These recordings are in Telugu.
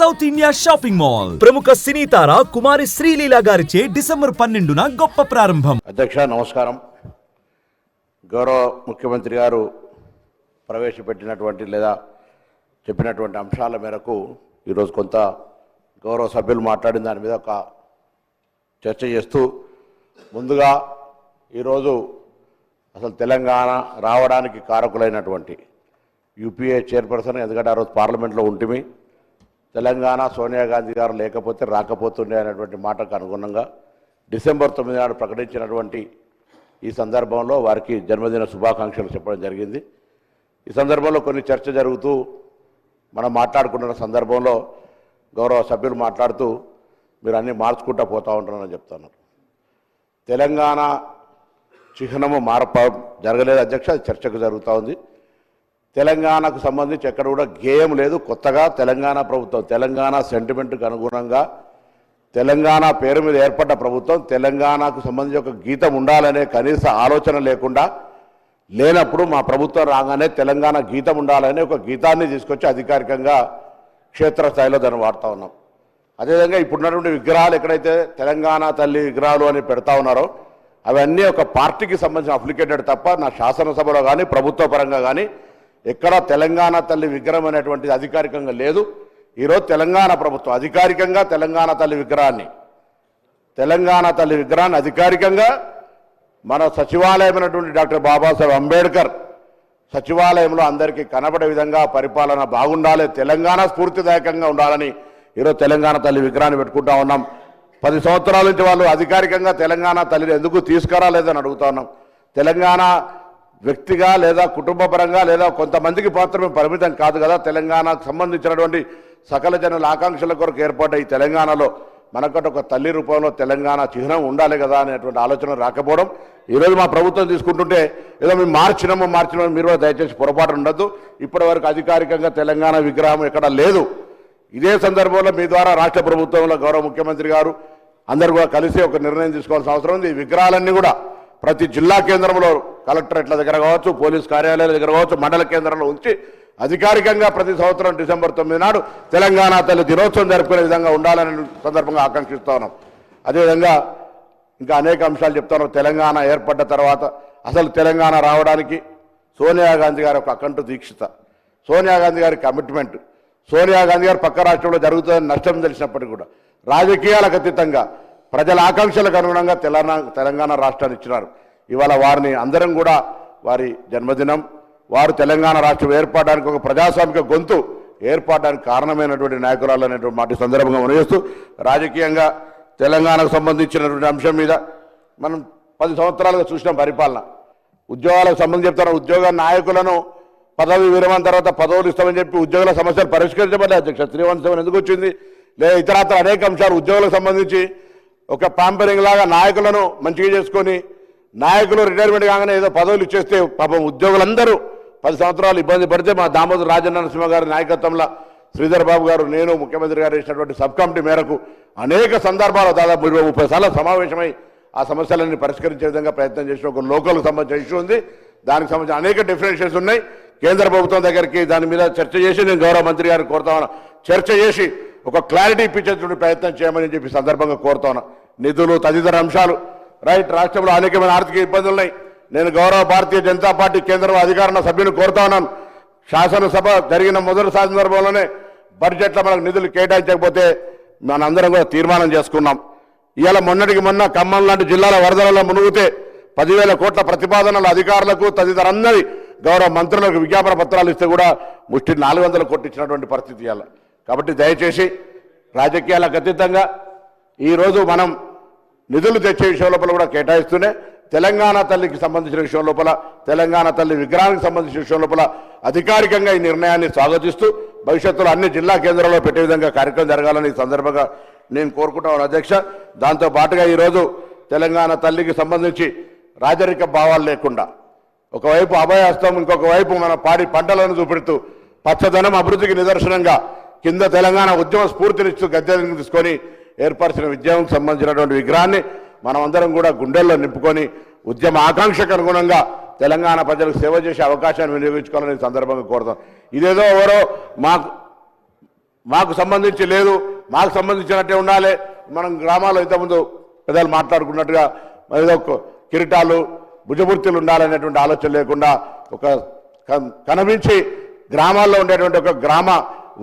సౌత్ ఇండియా షాపింగ్ మాల్ ప్రముఖ సినీ తార కుమారి శ్రీలీల గారిచే డిసెంబర్ 12న గొప్ప ప్రారంభం. అధ్యక్ష నమస్కారం. గౌరవ ముఖ్యమంత్రి గారు ప్రవేశపెట్టినటువంటి లేదా చెప్పినటువంటి అంశాల మేరకు ఈరోజు కొంత గౌరవ సభ్యులు మాట్లాడిన దాని మీద ఒక చర్చ చేస్తూ ముందుగా ఈరోజు అసలు తెలంగాణ రావడానికి కారకులైనటువంటి యూపీఏ చైర్పర్సన్, ఎందుకంటే ఆ రోజు పార్లమెంట్లో ఉంటిమి, తెలంగాణ సోనియా గాంధీ గారు లేకపోతే రాకపోతుండే అనేటువంటి మాటకు అనుగుణంగా డిసెంబర్ 9 నాడు ప్రకటించినటువంటి ఈ సందర్భంలో వారికి జన్మదిన శుభాకాంక్షలు చెప్పడం జరిగింది. ఈ సందర్భంలో కొన్ని చర్చ జరుగుతూ మనం మాట్లాడుకుంటున్న సందర్భంలో గౌరవ సభ్యులు మాట్లాడుతూ మీరు అన్నీ మార్చుకుంటూ పోతూ ఉంటారని చెప్తున్నారు. తెలంగాణ చిహ్నము జరగలేదు అధ్యక్ష, అది చర్చకు జరుగుతూ ఉంది. తెలంగాణకు సంబంధించి ఎక్కడ కూడా గేయం లేదు. కొత్తగా తెలంగాణ ప్రభుత్వం తెలంగాణ సెంటిమెంట్కు అనుగుణంగా తెలంగాణ పేరు మీద ఏర్పడ్డ ప్రభుత్వం తెలంగాణకు సంబంధించి ఒక గీతం ఉండాలనే కనీస ఆలోచన లేనప్పుడు మా ప్రభుత్వం రాగానే తెలంగాణ గీతం ఉండాలనే ఒక గీతాన్ని తీసుకొచ్చి అధికారికంగా క్షేత్రస్థాయిలో దాన్ని వాడుతూ ఉన్నాం. అదేవిధంగా ఇప్పుడున్నటువంటి విగ్రహాలు ఎక్కడైతే తెలంగాణ తల్లి విగ్రహాలు అని పెడతా ఉన్నారో అవన్నీ ఒక పార్టీకి సంబంధించిన అప్లికేటెడ్ తప్ప నా శాసనసభలో కానీ ప్రభుత్వ పరంగా కానీ ఎక్కడా తెలంగాణ తల్లి విగ్రహం అనేటువంటిది అధికారికంగా లేదు. ఈరోజు తెలంగాణ ప్రభుత్వం అధికారికంగా తెలంగాణ తల్లి విగ్రహాన్ని అధికారికంగా మన సచివాలయమైనటువంటి డాక్టర్ బాబాసాహెబ్ అంబేద్కర్ సచివాలయంలో అందరికీ కనబడే విధంగా పరిపాలన బాగుండాలి, తెలంగాణ స్ఫూర్తిదాయకంగా ఉండాలని ఈరోజు తెలంగాణ తల్లి విగ్రహాన్ని పెట్టుకుంటా ఉన్నాం. 10 సంవత్సరాల నుంచి వాళ్ళు అధికారికంగా తెలంగాణ తల్లిని ఎందుకు తీసుకురాలేదని అడుగుతా ఉన్నాం. తెలంగాణ వ్యక్తిగా లేదా కుటుంబ పరంగా లేదా కొంతమందికి మాత్రమే పరిమితం కాదు కదా. తెలంగాణకు సంబంధించినటువంటి సకల జనుల ఆకాంక్షల కొరకు ఏర్పడ్డ ఈ తెలంగాణలో మనకంటే ఒక తల్లి రూపంలో తెలంగాణ చిహ్నం ఉండాలి కదా అనేటువంటి ఆలోచన రాకపోవడం ఈరోజు మా ప్రభుత్వం తీసుకుంటుంటే ఏదో మేము మార్చినాము మీరు కూడా దయచేసి పొరపాటు ఉండద్దు. ఇప్పటి వరకు అధికారికంగా తెలంగాణ విగ్రహం ఎక్కడ లేదు. ఇదే సందర్భంలో మీ ద్వారా రాష్ట్ర ప్రభుత్వంలో గౌరవ ముఖ్యమంత్రి గారు అందరూ కూడా కలిసి ఒక నిర్ణయం తీసుకోవాల్సిన అవసరం ఉంది. ఈ విగ్రహాలన్నీ కూడా ప్రతి జిల్లా కేంద్రంలో కలెక్టరేట్ల దగ్గర కావచ్చు, పోలీస్ కార్యాలయాల దగ్గర కావచ్చు, మండల కేంద్రంలో ఉంచి అధికారికంగా ప్రతి సంవత్సరం డిసెంబర్ 9 నాడు తెలంగాణ తల్లి దినోత్సవం జరుపుకునే విధంగా ఉండాలని సందర్భంగా ఆకాంక్షిస్తా ఉన్నాం. అదేవిధంగా ఇంకా అనేక అంశాలు చెప్తాను. తెలంగాణ ఏర్పడ్డ తర్వాత అసలు తెలంగాణ రావడానికి సోనియా గాంధీ గారి ఒక అకంఠ దీక్షిత, సోనియా గాంధీ గారి కమిట్మెంట్, సోనియా గాంధీ గారు పక్క రాష్ట్రంలో జరుగుతుందని నష్టం తెలిసినప్పటికీ కూడా రాజకీయాలకు అతీతంగా ప్రజల ఆకాంక్షలకు అనుగుణంగా తెలంగాణ రాష్ట్రాన్ని ఇచ్చినారు. ఇవాళ వారిని అందరం కూడా వారి జన్మదినం, వారు తెలంగాణ రాష్ట్రం ఏర్పడడానికి ఒక ప్రజాస్వామిక గొంతు ఏర్పడడానికి కారణమైనటువంటి నాయకురాలు అనేటువంటి మాట సందర్భంగా మనవేస్తూ రాజకీయంగా తెలంగాణకు సంబంధించినటువంటి అంశం మీద మనం 10 సంవత్సరాలుగా చూసిన పరిపాలన, ఉద్యోగాలకు సంబంధించి చెప్తారు. ఉద్యోగ నాయకులను పదవి విరమణ తర్వాత పదవులు ఇస్తామని చెప్పి ఉద్యోగుల సమస్యలు పరిష్కరించబడ్డాయి అధ్యక్ష. 317 ఎందుకు వచ్చింది? లేదా ఇతరత్ర అనేక అంశాలు ఉద్యోగులకు సంబంధించి ఒక ప్యాంపరింగ్ లాగా నాయకులను మంచిగా చేసుకొని నాయకులు రిటైర్మెంట్ కాగానే ఏదో పదవులు ఇచ్చేస్తే పాపం ఉద్యోగులందరూ 10 సంవత్సరాలు ఇబ్బంది పడితే మా దామోదర్ రాజనరసింహ గారి నాయకత్వంలో శ్రీధర్ బాబు గారు, నేను, ముఖ్యమంత్రి గారు వేసినటువంటి సబ్ కమిటీ మేరకు అనేక సందర్భాలు దాదాపు 20-30 సార్లు సమావేశమై ఆ సమస్యలన్నీ పరిష్కరించే విధంగా ప్రయత్నం చేసిన ఒక లోకల్కి సంబంధించిన ఇష్యూ ఉంది. దానికి సంబంధించిన అనేక డిఫరెన్షియేషన్స్ ఉన్నాయి. కేంద్ర ప్రభుత్వం దగ్గరికి దాని మీద చర్చ చేసి నేను గౌరవ మంత్రి గారిని కోరుతా ఉన్నా, చర్చ చేసి ఒక క్లారిటీ ఇప్పించేటువంటి ప్రయత్నం చేయమని చెప్పి సందర్భంగా కోరుతా ఉన్నా. నిధులు తదితర అంశాలు రైట్, రాష్ట్రంలో అనేకమైన ఆర్థిక ఇబ్బందులు ఉన్నాయి. నేను గౌరవ భారతీయ జనతా పార్టీ కేంద్రంలో అధికారంలో సభ్యులు కోరుతా ఉన్నాను. శాసనసభ జరిగిన మొదటి సందర్భంలోనే బడ్జెట్లో మనకు నిధులు కేటాయించకపోతే మనందరం కూడా తీర్మానం చేసుకున్నాం. ఇవాళ మొన్నటికి మొన్న ఖమ్మం లాంటి జిల్లాల వరదలలో మునుగుతే 10,000 కోట్ల ప్రతిపాదనలు అధికారులకు తదితరందరి గౌరవ మంత్రులకు విజ్ఞాపన పత్రాలు ఇస్తే కూడా ముష్టి 400 కోట్లు ఇచ్చినటువంటి పరిస్థితి ఇవాళ. కాబట్టి దయచేసి రాజకీయాలకు అతీతంగా ఈరోజు మనం నిధులు తెచ్చే విషయం లోపల కూడా కేటాయిస్తూనే తెలంగాణ తల్లికి సంబంధించిన విషయం లోపల, తెలంగాణ తల్లి విగ్రహానికి సంబంధించిన విషయం లోపల అధికారికంగా ఈ నిర్ణయాన్ని స్వాగతిస్తూ భవిష్యత్తులో అన్ని జిల్లా కేంద్రాల్లో పెట్టే విధంగా కార్యక్రమం జరగాలని ఈ సందర్భంగా నేను కోరుకుంటాను అధ్యక్ష. దాంతో పాటుగా ఈరోజు తెలంగాణ తల్లికి సంబంధించి రాజరిక భావాలు లేకుండా ఒకవైపు అభయహస్తం, ఇంకొక వైపు మన పాడి పంటలను చూపెడుతూ పచ్చదనం అభివృద్ధికి నిదర్శనంగా కింద తెలంగాణ ఉద్యమ స్ఫూర్తినిస్తూ గద్దెలను తీసుకొని ఏర్పరిచిన విద్యకు సంబంధించినటువంటి విగ్రహాన్ని మనమందరం కూడా గుండెల్లో నింపుకొని ఉద్యమ ఆకాంక్షకు అనుగుణంగా తెలంగాణ ప్రజలకు సేవ చేసే అవకాశాన్ని వినియోగించుకోవాలని సందర్భంగా కోరుతాం. ఇదేదో ఎవరో మాకు సంబంధించి లేదు, మాకు సంబంధించినట్టే ఉండాలి. మనం గ్రామాల్లో ఇంతకుముందు పెద్దలు మాట్లాడుకున్నట్టుగా ఏదో కిరీటాలు భుజబుర్తిలు ఉండాలనేటువంటి ఆలోచన లేకుండా ఒక కనిపించి గ్రామాల్లో ఉండేటువంటి ఒక గ్రామ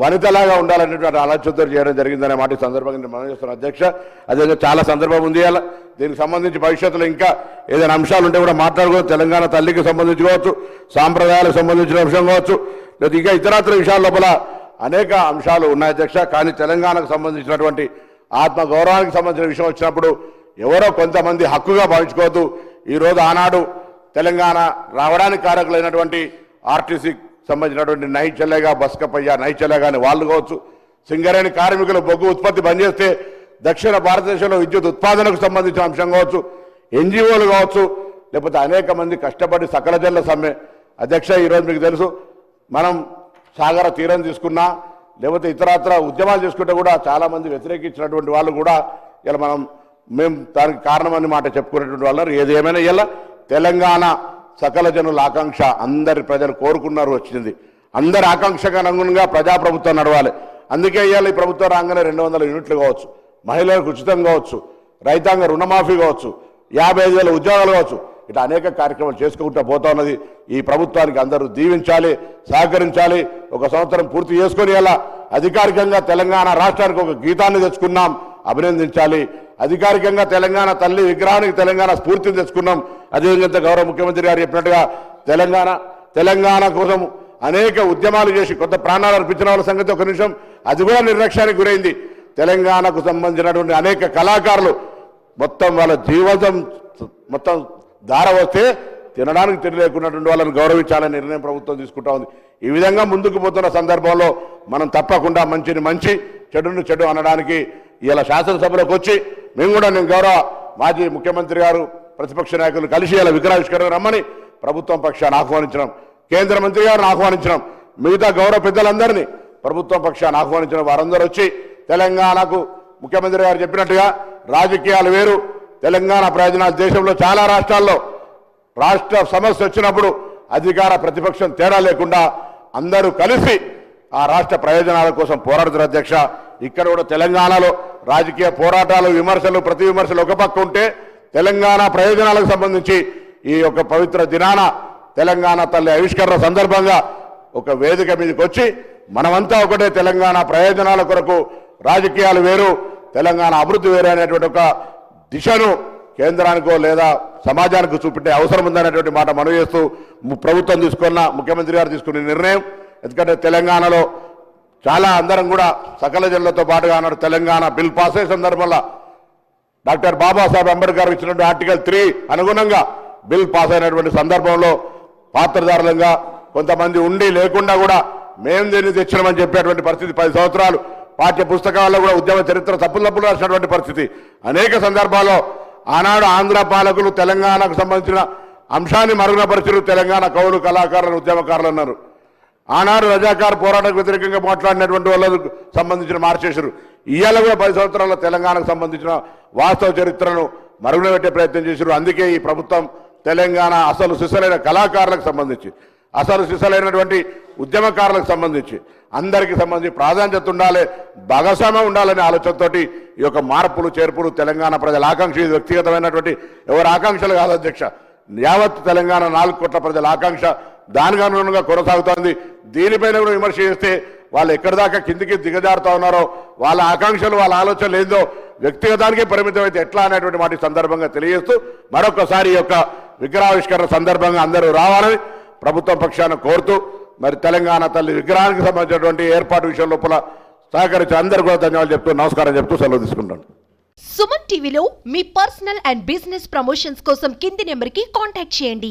వనితలాగా ఉండాలనేటువంటి ఆలోచనతో చేయడం జరిగిందనే మాట ఈ సందర్భంగా నేను మనం చేస్తున్న అధ్యక్ష. అదే చాలా సందర్భం ఉంది. అలా దీనికి సంబంధించి భవిష్యత్తులో ఇంకా ఏదైనా అంశాలు ఉంటే కూడా మాట్లాడుకోవచ్చు. తెలంగాణ తల్లికి సంబంధించి కావచ్చు, సాంప్రదాయాలకు సంబంధించిన అంశం కావచ్చు, లేదా ఇంకా ఇతరత్ర విషయాల లోపల అనేక అంశాలు ఉన్నాయి అధ్యక్ష. కానీ తెలంగాణకు సంబంధించినటువంటి ఆత్మ గౌరవానికి సంబంధించిన విషయం వచ్చినప్పుడు ఎవరో కొంతమంది హక్కుగా భావించుకోవద్దు. ఈరోజు ఆనాడు తెలంగాణ రావడానికి కారకులైనటువంటి ఆర్టీసీ సంబంధించినటువంటి నై చెల్లెగా బస్కపయ్య నై చెల్లెగా అని వాళ్ళు కావచ్చు, సింగరేణి కార్మికులు బొగ్గు ఉత్పత్తి బంద్ చేస్తే దక్షిణ భారతదేశంలో విద్యుత్ ఉత్పాదనకు సంబంధించిన అంశం కావచ్చు, ఎన్జిఓలు కావచ్చు, లేకపోతే అనేక మంది కష్టపడి సకల జల్ల సమ్మె అధ్యక్ష. ఈరోజు మీకు తెలుసు, మనం సాగర తీరం తీసుకున్నా లేకపోతే ఇతరత్ర ఉద్యమాలు చేసుకుంటే కూడా చాలామంది వ్యతిరేకించినటువంటి వాళ్ళు కూడా ఇలా మేము దానికి కారణమని మాట చెప్పుకునేటువంటి వాళ్ళు. ఏది ఏమైనా ఇలా తెలంగాణ సకల జనుల ఆకాంక్ష, అందరి ప్రజలు కోరుకున్నారు వచ్చింది. అందరి ఆకాంక్షకు అనుగుణంగా ప్రజాప్రభుత్వం నడవాలి. అందుకే ఇవాళ ఈ ప్రభుత్వం రాగానే 200 యూనిట్లు కావచ్చు, మహిళలకు ఉచితం కావచ్చు, రైతాంగ రుణమాఫీ కావచ్చు, 55,000 ఉద్యోగాలు కావచ్చు, ఇట్లా అనేక కార్యక్రమాలు చేసుకుంటూ పోతా ఉన్నది. ఈ ప్రభుత్వానికి అందరూ దీవించాలి, సహకరించాలి. ఒక సంవత్సరం పూర్తి చేసుకొని ఇలా అధికారికంగా తెలంగాణ రాష్ట్రానికి ఒక గీతాన్ని తెచ్చుకున్నాం, అభినందించాలి. అధికారికంగా తెలంగాణ తల్లి విగ్రహానికి తెలంగాణ స్ఫూర్తిని తెచ్చుకున్నాం. అదేవిధంగా గౌరవ ముఖ్యమంత్రి గారు చెప్పినట్టుగా తెలంగాణ కోసం అనేక ఉద్యమాలు చేసి కొత్త ప్రాణాలు అర్పించిన వాళ్ళ సంగతి ఒక నిమిషం, అది కూడా నిర్లక్ష్యానికి గురైంది. తెలంగాణకు సంబంధించినటువంటి అనేక కళాకారులు మొత్తం వాళ్ళ జీవితం మొత్తం దార వస్తే తినడానికి తెలియకున్నటువంటి వాళ్ళని గౌరవించాలని నిర్ణయం ప్రభుత్వం తీసుకుంటా ఉంది. ఈ విధంగా ముందుకు పోతున్న సందర్భంలో మనం తప్పకుండా మంచిని మంచి, చెడుని చెడు అనడానికి ఇలా శాసనసభలోకి వచ్చి నేను గౌరవ మాజీ ముఖ్యమంత్రి గారు ప్రతిపక్ష నాయకులు కలిసి ఇలా విగ్రహావిష్కరణ రమ్మని ప్రభుత్వం పక్షాన్ని ఆహ్వానించడం, కేంద్ర మంత్రి గారిని ఆహ్వానించడం, మిగతా గౌరవ పెద్దలందరినీ ప్రభుత్వం పక్షాన్ని ఆహ్వానించడం. వారందరూ వచ్చి తెలంగాణకు ముఖ్యమంత్రి గారు చెప్పినట్టుగా రాజకీయాలు వేరు, తెలంగాణ ప్రయోజనాలు దేశంలో చాలా రాష్ట్రాల్లో రాష్ట్ర సమస్య వచ్చినప్పుడు అధికార ప్రతిపక్షం తేడా లేకుండా అందరూ కలిసి ఆ రాష్ట్ర ప్రయోజనాల కోసం పోరాడుతున్న అధ్యక్ష. ఇక్కడ కూడా తెలంగాణలో రాజకీయ పోరాటాలు, విమర్శలు, ప్రతి విమర్శలు ఒక పక్క ఉంటే తెలంగాణ ప్రయోజనాలకు సంబంధించి ఈ యొక్క పవిత్ర దినాన తెలంగాణ తల్లి ఆవిష్కరణ సందర్భంగా ఒక వేదిక మీదకి వచ్చి మనమంతా ఒకటే, తెలంగాణ ప్రయోజనాల కొరకు రాజకీయాలు వేరు, తెలంగాణ అభివృద్ధి వేరు అనేటువంటి ఒక దిశను కేంద్రానికో లేదా సమాజానికి చూపెట్టే అవసరం ఉందనేటువంటి మాట మనవి చేస్తూ ప్రభుత్వం తీసుకున్న, ముఖ్యమంత్రి గారు తీసుకున్న నిర్ణయం, ఎందుకంటే తెలంగాణలో చాలా అందరం కూడా సకల జనులతో పాటుగా అన్నాడు తెలంగాణ బిల్ పాస్ అయ్యే సందర్భంలో డాక్టర్ బాబాసాహెబ్ అంబేద్కర్ ఇచ్చినటువంటి ఆర్టికల్ 3 అనుగుణంగా బిల్ పాస్ అయినటువంటి సందర్భంలో పాత్రధారులంగా కొంతమంది ఉండి లేకుండా కూడా మేము దీన్ని తెచ్చినామని చెప్పేటువంటి పరిస్థితి, 10 సంవత్సరాలు పాఠ్య పుస్తకాల్లో కూడా ఉద్యమ చరిత్ర తప్పులు రాసినటువంటి పరిస్థితి. అనేక సందర్భాల్లో ఆనాడు ఆంధ్ర పాలకులు తెలంగాణకు సంబంధించిన అంశాన్ని మరుగునపరిచారు. తెలంగాణ కవులు, కళాకారులను, ఉద్యమకారులు అన్నారు. ఆనాడు రజాకార్ పోరాటకు వ్యతిరేకంగా మాట్లాడినటువంటి వాళ్ళకు సంబంధించిన మార్చేశారు. ఇవాళ కూడా 10 సంవత్సరాల తెలంగాణకు సంబంధించిన వాస్తవ చరిత్రను మరుగున పెట్టే ప్రయత్నం చేశారు. అందుకే ఈ ప్రభుత్వం తెలంగాణ అసలు సిసలైన కళాకారులకు సంబంధించి, అసలు సిసలైనటువంటి ఉద్యమకారులకు సంబంధించి అందరికీ సంబంధించి ప్రాధాన్యత ఉండాలి, భాగస్వామ్యం ఉండాలనే ఆలోచనతోటి ఈ యొక్క మార్పులు చేర్పులు తెలంగాణ ప్రజల ఆకాంక్ష, ఇది వ్యక్తిగతమైనటువంటి ఎవరి ఆకాంక్షలు కాదు అధ్యక్ష, యావత్ తెలంగాణ 4 కోట్ల ప్రజల ఆకాంక్ష. దానికి అనుగుణంగా కొనసాగుతోంది. దీనిపైన కూడా విమర్శ చేస్తే వాళ్ళు ఎక్కడి దాకా కిందికి దిగజారుతా ఉన్నారో, వాళ్ళ ఆకాంక్షలు, వాళ్ళ ఆలోచనలు ఏందో వ్యక్తిగతానికే పరిమితం అయితే ఎట్లా అనేటువంటి మాట సందర్భంగా తెలియజేస్తూ మరొకసారి ఈ యొక్క విగ్రహావిష్కరణ సందర్భంగా అందరూ రావాలని ప్రభుత్వం పక్షాన కోరుతూ, మరి తెలంగాణ తల్లి విగ్రహానికి సంబంధించినటువంటి ఏర్పాటు విషయం లోపల సహకరించి అందరూ కూడా ధన్యవాదాలు చెప్తూ, నమస్కారం చెప్తూ సెలవు తీసుకుంటాను. సుమన్ టీవీలో మీ పర్సనల్ అండ్ బిజినెస్ ప్రమోషన్స్ కోసం కింది నెంబర్కి కాంటాక్ట్ చేయండి.